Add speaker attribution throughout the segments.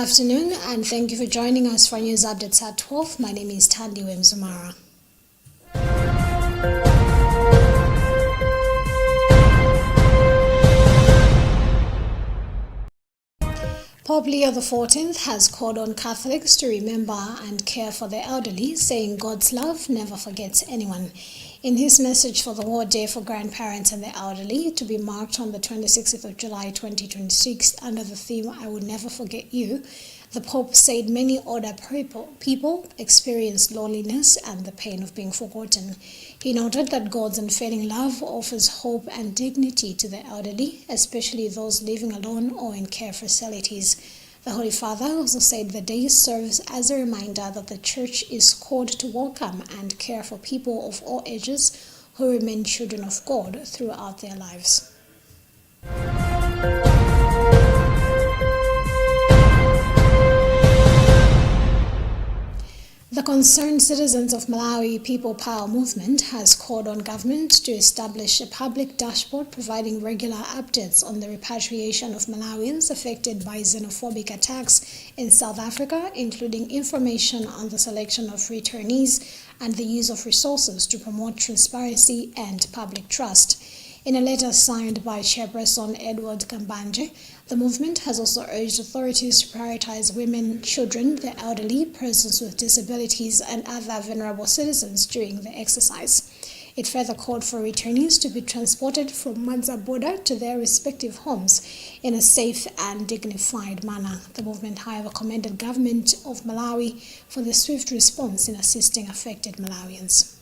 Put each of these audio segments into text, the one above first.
Speaker 1: afternoon, and thank you for joining us for News Updates at 12. My name is Tandi Wemzumara. Pope Leo XIV has called on Catholics to remember and care for the elderly, saying God's love never forgets anyone. In his message for the World Day for Grandparents and the Elderly, to be marked on the 26th of July 2026 under the theme I Will Never Forget You, the Pope said many older people experience loneliness and the pain of being forgotten. He noted that God's unfailing love offers hope and dignity to the elderly, especially those living alone or in care facilities. The Holy Father also said the day serves as a reminder that the Church is called to welcome and care for people of all ages who remain children of God throughout their lives. The Concerned Citizens of Malawi People Power Movement has called on government to establish a public dashboard providing regular updates on the repatriation of Malawians affected by xenophobic attacks in South Africa, including information on the selection of returnees and the use of resources to promote transparency and public trust. In a letter signed by Chairperson Edward Kambanje, the movement has also urged authorities to prioritize women, children, the elderly, persons with disabilities, and other vulnerable citizens during the exercise. It further called for returnees to be transported from Manza border to their respective homes in a safe and dignified manner. The movement, however, commended government of Malawi for the swift response in assisting affected Malawians.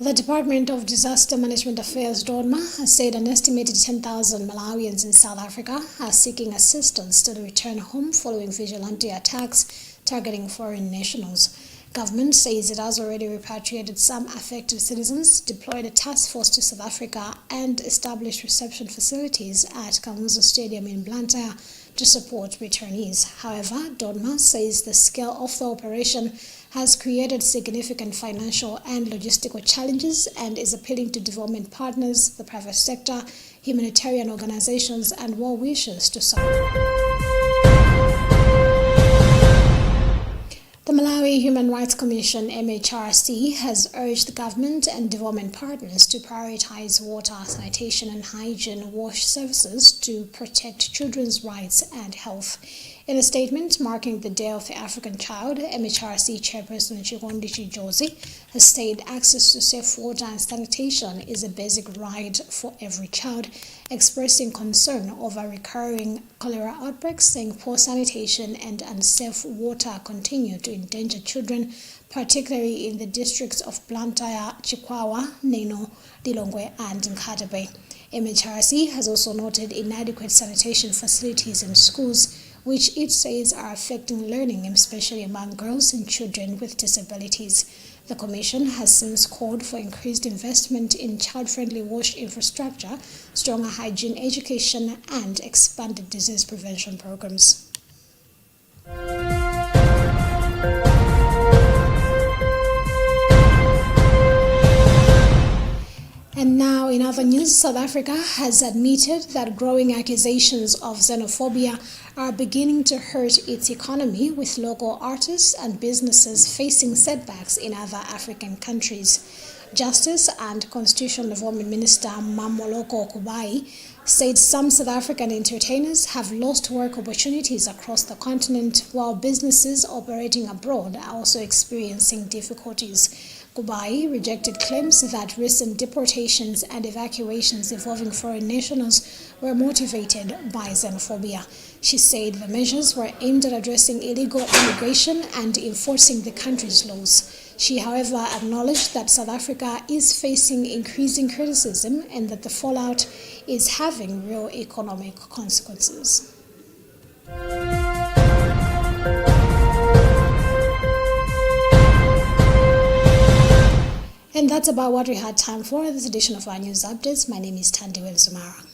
Speaker 1: The Department of Disaster Management Affairs, DODMA, has said an estimated 10,000 Malawians in South Africa are seeking assistance to return home following vigilante attacks targeting foreign nationals. Government says it has already repatriated some affected citizens, deployed a task force to South Africa, and established reception facilities at Kamuzu Stadium in Luntha to support returnees. However, DODMA says the scale of the operation has created significant financial and logistical challenges and is appealing to development partners, the private sector, humanitarian organizations, and well-wishers to support. The Malawi Human Rights Commission, MHRC, has urged the government and development partners to prioritize water, sanitation, and hygiene wash services to protect children's rights and health. In a statement marking the Day of the African Child, MHRC Chairperson Chikondi Chijozi has said access to safe water and sanitation is a basic right for every child, expressing concern over recurring cholera outbreaks, saying poor sanitation and unsafe water continue to endanger children, particularly in the districts of Blantyre, Chikwawa, Neno, Lilongwe, and Nkatabe. MHRC has also noted inadequate sanitation facilities in schools, which it says are affecting learning, especially among girls and children with disabilities. The Commission has since called for increased investment in child-friendly wash infrastructure, stronger hygiene education, and expanded disease prevention programs. And now, in other news, South Africa has admitted that growing accusations of xenophobia are beginning to hurt its economy, with local artists and businesses facing setbacks in other African countries. Justice and Constitutional Development Minister Mamoloko Kubai said some South African entertainers have lost work opportunities across the continent, while businesses operating abroad are also experiencing difficulties. Kubai rejected claims that recent deportations and evacuations involving foreign nationals were motivated by xenophobia. She said the measures were aimed at addressing illegal immigration and enforcing the country's laws. She, however, acknowledged that South Africa is facing increasing criticism and that the fallout is having real economic consequences. And that's about what we had time for this edition of our news updates. My name is Tandi Wemzumara.